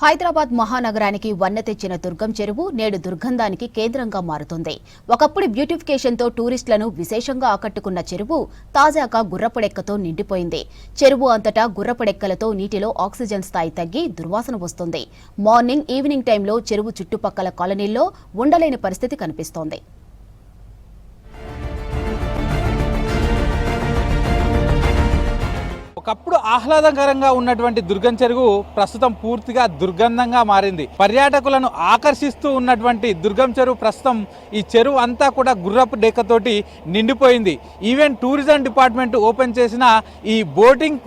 హైదరాబాద్ మహానగరానికి వన్నె తెచ్చిన దుర్గం చెరువు నేడు దుర్గంధానికి కేంద్రంగా మారుతుంది. ఒకప్పుడు బ్యూటిఫికేషన్తో టూరిస్టులను విశేషంగా ఆకట్టుకున్న చెరువు తాజాగా గుర్రపుడెక్కతో నిండిపోయింది. చెరువు అంతటా గుర్రపుడెక్కలతో నీటిలో ఆక్సిజన్ స్థాయి తగ్గి దుర్వాసన వస్తుంది. మార్నింగ్, ఈవినింగ్ టైంలో చెరువు చుట్టుపక్కల కాలనీల్లో ఉండలేని పరిస్థితి కనిపిస్తోంది. ఒకప్పుడు ఆహ్లాదకరంగా ఉన్నటువంటి దుర్గం చెరువు ప్రస్తుతం పూర్తిగా దుర్గంధంగా మారింది. పర్యాటకులను ఆకర్షిస్తూ ఉన్నటువంటి దుర్గం చెరువు ప్రస్తుతం ఈ చెరువు అంతా కూడా గుర్రపు డెక్కతోటి నిండిపోయింది. ఈవెన్ టూరిజం డిపార్ట్మెంట్ ఓపెన్ చేసిన ఈ బోటింగ్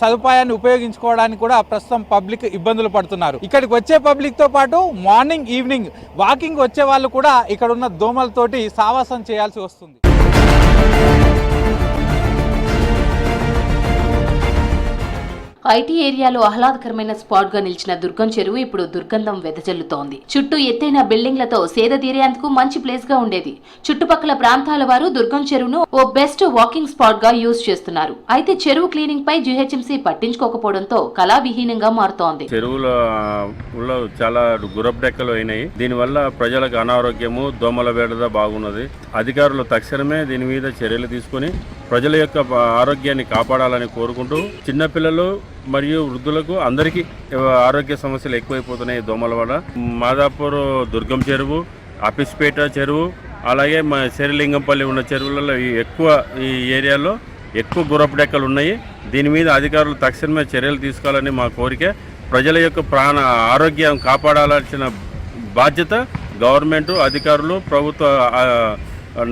సదుపాయాన్ని ఉపయోగించుకోవడానికి కూడా ప్రస్తుతం పబ్లిక్ ఇబ్బందులు పడుతున్నారు. ఇక్కడికి వచ్చే పబ్లిక్ తో పాటు మార్నింగ్, ఈవినింగ్ వాకింగ్ వచ్చే వాళ్ళు కూడా ఇక్కడ ఉన్న దోమలతోటి సావాసం చేయాల్సి వస్తుంది. ఐటీ ఏరియాలో ఆహ్లాదకరమైన స్పాట్ గా నిలిచిన దుర్గం చెరువు ఇప్పుడు దుర్గంధం వెదజల్లుతోంది. చుట్టూ ఎత్తైన బిల్డింగ్లతో సేద తీరేందుకు మంచి ప్లేస్ గా ఉండేది. చుట్టుపక్కల ప్రాంతాల వారు దుర్గం చెరువును ఓ బెస్ట్ వాకింగ్ స్పాట్ గా యూజ్ చేస్తున్నారు. అయితే చెరువు క్లీనింగ్ పై జీహెచ్ఎంసీ పట్టించుకోకపోవడంతో కళావిహీనంగా మారుతోంది. చెరువులో చాలా గుర్రపు డెక్కలు అయినాయి. దీనివల్ల ప్రజలకు అనారోగ్యము, దోమల బెడద బాగున్నది. అధికారులు తక్షణమే దీని మీద చర్యలు తీసుకుని ప్రజల యొక్క ఆరోగ్యాన్ని కాపాడాలని కోరుకుంటూ, చిన్నపిల్లలు మరియు వృద్ధులకు అందరికీ ఆరోగ్య సమస్యలు ఎక్కువైపోతున్నాయి దోమల వల్ల. మాదాపూర్ దుర్గం చెరువు, అపిస్పేట చెరువు, అలాగే శేరిలింగంపల్లి ఉన్న చెరువులలో ఈ ఏరియాలో ఎక్కువ గుర్రపు డెక్కలు ఉన్నాయి. దీని మీద అధికారులు తక్షణమే చర్యలు తీసుకోవాలని మా కోరిక. ప్రజల యొక్క ఆరోగ్యం కాపాడాల్సిన బాధ్యత గవర్నమెంట్, అధికారులు, ప్రభుత్వ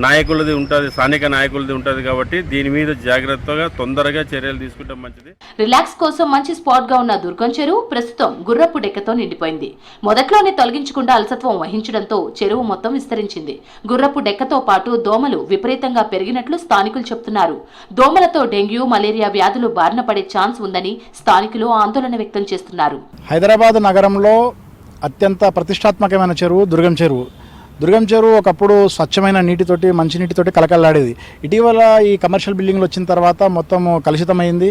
నాయకులది ఉంటుంది, స్థానిక నాయకులది ఉంటుంది. కాబట్టి దీని మీద జాగ్రత్తగా తొందరగా చర్యలు తీసుకుంటాం మంచిది. రిలాక్స్ కోసం మంచి స్పాట్ గా ఉన్న దుర్గం చెరువు ప్రస్తుతం గుర్రపు డెక్కతో నిండిపోయింది. మొదట్లోనే తొలగించకుండా అలసత్వం వహించడంతో చెరువు మొత్తం విస్తరించింది. గుర్రపు డెక్కతో పాటు దోమలు విపరీతంగా పెరిగినట్లు స్థానికులు చెబుతున్నారు. దోమలతో డెంగ్యూ, మలేరియా వ్యాధులు బారిన పడే ఛాన్స్ ఉందని స్థానికులు ఆందోళన వ్యక్తం చేస్తున్నారు. హైదరాబాద్ నగరంలో అత్యంత ప్రతిష్టాత్మకమైన చెరువు దుర్గం చెరువు. దుర్గం చెరువు ఒకప్పుడు స్వచ్ఛమైన నీటితోటి, మంచినీటితోటి కలకల్లాడేది. ఇటీవల ఈ కమర్షియల్ బిల్డింగ్లు వచ్చిన తర్వాత మొత్తం కలుషితమైంది.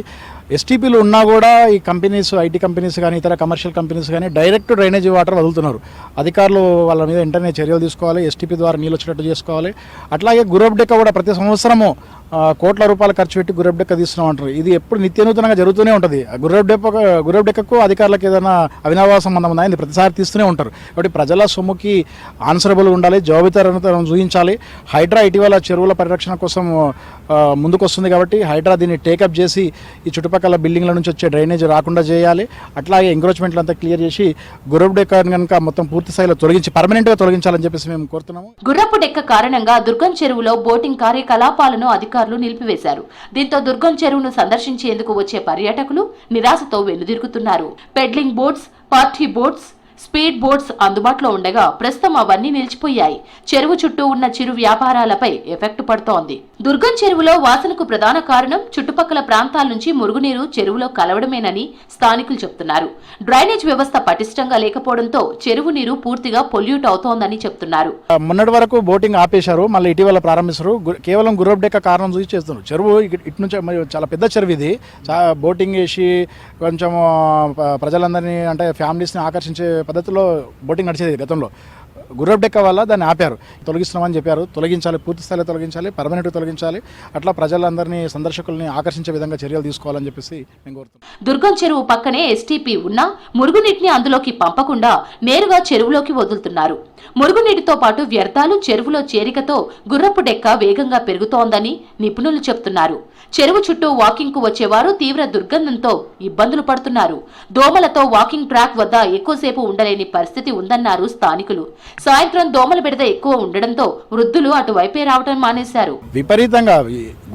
ఎస్టీపీలు ఉన్నా కూడా ఈ కంపెనీస్, ఐటీ కంపెనీస్ కానీ ఇతర కమర్షియల్ కంపెనీస్ కానీ డైరెక్ట్ డ్రైనేజీ వాటర్ వదులుతున్నారు. అధికారులు వాళ్ళ మీద వెంటనే చర్యలు తీసుకోవాలి. ఎస్టీపీ ద్వారా నీళ్ళు వచ్చేటట్టు చేసుకోవాలి. అట్లాగే గుర్రపు డెక్క కూడా ప్రతి సంవత్సరము కోట్ల రూపాయలు ఖర్చు పెట్టి గుర్రపు డెక్క తీస్తున్నాం అంటారు. ఇది ఎప్పుడు నిత్యనూతనంగా జరుగుతూనే ఉంటుంది. గుర్రపు డెక్కకు అధికారులకు ఏదైనా అవినాభావ సంబంధం ఉందా, ఇది ప్రతిసారి తీస్తూనే ఉంటారు. కాబట్టి ప్రజల సొమ్ముకి ఆన్సరబుల్ ఉండాలి, జవాబుదారీతనం చూపించాలి. హైడ్రా ఇటీవల చెరువుల పరిరక్షణ కోసం ముందుకు వస్తుంది. కాబట్టి హైడ్రా దీన్ని టేకప్ చేసి ఈ చుట్టుపక్కల బిల్డింగ్ల నుంచి వచ్చే డ్రైనేజ్ రాకుండా చేయాలి. అట్లాగే ఎంక్రోచ్మెంట్లు అంతా క్లియర్ చేసి గుర్రపు డెక్క కనుక మొత్తం పూర్తి స్థాయిలో తొలగించి పర్మనెంట్గా తొలగించాలని చెప్పేసి మేము కోరుతున్నాము. గుర్రపు డెక్క కారణంగా దుర్గం చెరువులో బోటింగ్ కార్యకలాపాలను అధికారులు నిలిపివేశారు. దీంతో దుర్గం చెరువును సందర్శించేందుకు వచ్చే పర్యాటకులు నిరాశతో వెనుదిరుగుతున్నారు. Pedalling boats, party boats, speed boats అందుబాటులో ఉండగా ప్రస్తుతం అవన్నీ నిలిచిపోయాయి. చెరువు చుట్టూ ఉన్న చిరు వ్యాపారాలపై ఎఫెక్ట్ పడుతోంది. దుర్గం చెరువులో వాసనకు ప్రధాన కారణం చుట్టుపక్కల ప్రాంతాల నుంచి మురుగునీరు చెరువులో కలవడమేనని స్థానికులు చెబుతున్నారు. డ్రైనేజ్ వ్యవస్థ పటిష్టంగా లేకపోవడంతో చెరువు నీరు పూర్తిగా పొల్యూట్ అవుతోందని చెప్తున్నారు. మొన్నటి వరకు బోటింగ్ ఆపేశారు, మళ్ళీ ఇటీవల ప్రారంభిస్తారు. కేవలం గుర్రపు డెక్క కారణం చూసి చేస్తున్నారు. చెరువు ఇటు నుంచి చాలా పెద్ద చెరువు ఇది. బోటింగ్ వేసి కొంచెం ప్రజలందరినీ అంటే ఫ్యామిలీస్ని ఆకర్షించే పద్ధతిలో బోటింగ్ నడిచేది గతంలో. గుర్రపు డెక్క వల్ల దాన్ని ఆపారు. తొలగిస్తున్నామని చెప్పారు. తొలగించాలి, పూర్తి స్థాయిలో తొలగించాలి, పర్మనెంట్ తొలగించాలి. అట్లా ప్రజలందరినీ, సందర్శకుల్ని ఆకర్షించే విధంగా చర్యలు తీసుకోవాలని చెప్పేసి మేము కోరుతున్నాం. దుర్గం చెరువు పక్కనే ఎస్టీపీ ఉన్నా మురుగునీటిని అందులోకి పంపకుండా నేరుగా చెరువులోకి వదులుతున్నారు. మురుగునీటితో పాటు వ్యర్థాలు చెరువులో చేరికతో గుర్రపు డెక్క వేగంగా పెరుగుతోందని నిపుణులు చెప్తున్నారు. చెరువు చుట్టూ వాకింగ్ కు వచ్చేవారు తీవ్ర దుర్గంధంతో ఇబ్బందులు పడుతున్నారు. దోమలతో వాకింగ్ ట్రాక్ వద్ద ఎక్కువసేపు ఉండలేని పరిస్థితి ఉందన్నారు స్థానికులు. సాయంత్రం దోమల బెడద ఎక్కువ ఉండడంతో వృద్ధులు అటువైపే రావడం మానేశారు. విపరీతంగా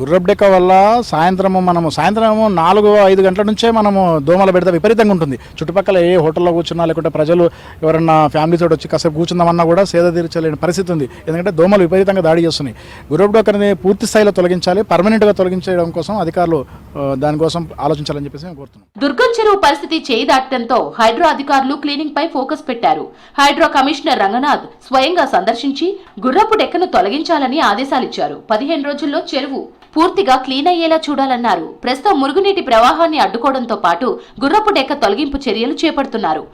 గుర్రపు డెక్క వల్ల సాయంత్రం 4-5 గంటల నుంచే మనము దోమల బెడద విపరీతంగా ఉంటుంది. చుట్టుపక్కల ఏ హోటల్లో కూర్చున్నా, లేకుంటే ప్రజలు ఎవరన్నా ఫ్యామిలీతో వచ్చి కాసేపు కూర్చుందామన్నా కూడా సేద తీర్చలేని పరిస్థితి ఉంది. ఎందుకంటే దోమలు విపరీతంగా దాడి చేస్తున్నాయి. గుర్రపు డెక్కని పూర్తి స్థాయిలో తొలగించాలి, పర్మనెంట్గా తొలగించడం కోసం అధికారులు దానికోసం ఆలోచించాలని చెప్పేసి మేము కోరుతున్నాం. దుర్గం చెరువు పరిస్థితి చేయి దాటడంతో హైడ్రా అధికారులు క్లీనింగ్ పై ఫోకస్ పెట్టారు. హైడ్రా కమిషనర్ రంగనాథ్ స్వయంగా సందర్శించి గుర్రపు డెక్కను తొలగించాలని ఆదేశాలిచ్చారు. 15 రోజుల్లో చెరువు పూర్తిగా క్లీన్ అయ్యేలా చూడాలన్నారు. ప్రస్తుతం మురుగునీటి ప్రవాహాన్ని అడ్డుకోవడంతో పాటు గుర్రపు డెక్క తొలగింపు చర్యలు చేపడుతున్నారు.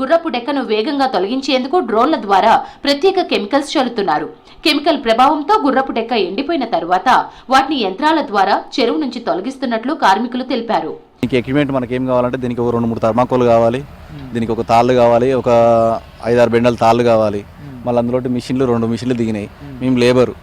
గుర్రపు డెక్కను వేగంగా తొలగించేందుకు డ్రోన్ల ద్వారా ప్రత్యేక కెమికల్స్ చల్లుతున్నారు. కెమికల్ ప్రభావంతో గుర్రపు డెక్క ఎండిపోయిన తరువాత వాటిని యంత్రాల ద్వారా చెరువు నుంచి తొలగిస్తున్నట్లు కార్మికులు తెలిపారు. దీనికి ఎక్విప్మెంట్ మనకి ఏం కావాలంటే దీనికి ఒక 2-3 థర్మాకోల్ కావాలి, దీనికి ఒక తాళ్ళు కావాలి, ఒక 5-6 బెండల తాళ్ళు కావాలి. మళ్ళీ అందులో 2 మిషన్లు దిగినాయి. మేము లేబరు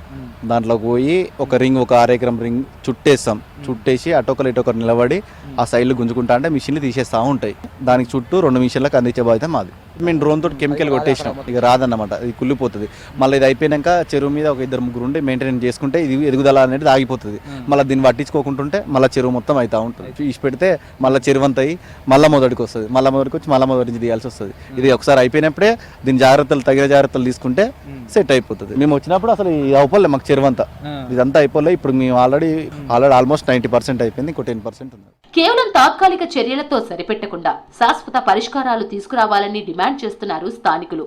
దాంట్లోకి పోయి ఒక రింగ్, ఒక 6 ఎకరం రింగ్ చుట్టేస్తాం. చుట్టేసి అటొకరు ఇటొకరు నిలబడి ఆ సైడ్లు గుంజుకుంటా అంటే మిషన్లు తీసేస్తూ ఉంటాయి. దానికి చుట్టూ 2 మిషన్లకు అందించే బాధ్యత మాది. మేము డ్రోన్ తోటి కెమికల్ కొట్టేసినాం, ఇక రాదన్నమాట, ఇది కుళ్ళిపోతుంది. మళ్ళీ ఇది అయిపోయాక చెరువు మీద ఒక 2-3 ఉండి మెయింటెనెన్స్ చేసుకుంటే ఇది ఎదుగుదల అనేది ఆగిపోతుంది. మళ్ళీ దీన్ని పట్టించుకోకుంటుంటే మళ్ళీ చెరువు మొత్తం అవుతూ ఉంటుంది. ఇసి పెడితే మళ్ళీ చెరువు అంతా అయ్యి మళ్ళీ మొదటికి వస్తుంది, మళ్ళీ మొదటి నుంచి తీయాల్సి వస్తుంది. ఇది ఒకసారి అయిపోయినప్పుడే దీని తగిన జాగ్రత్తలు తీసుకుంటే సెట్ అయిపోతుంది. మేము వచ్చినప్పుడు అసలు అవపోలే మాకు చెరువు అంతా, ఇదంతా అయిపోలే. ఇప్పుడు మేము ఆల్రెడీ ఆల్మోస్ట్ 90% అయిపోయింది, ఇంకో 10% ఉంది. కేవలం తాత్కాలిక చర్యలతో సరిపెట్టకుండా శాశ్వత పరిష్కారాలు తీసుకురావాలని డిమాండ్ చేస్తున్నారు స్థానికులు.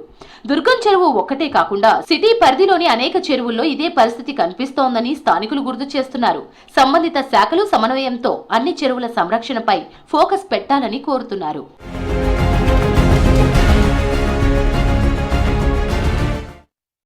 దుర్గం చెరువు ఒక్కటే కాకుండా సిటీ పరిధిలోని అనేక చెరువుల్లో ఇదే పరిస్థితి కనిపిస్తోందని స్థానికులు గుర్తు చేస్తున్నారు. సంబంధిత శాఖలు సమన్వయంతో అన్ని చెరువుల సంరక్షణపై ఫోకస్ పెట్టాలని కోరుతున్నారు.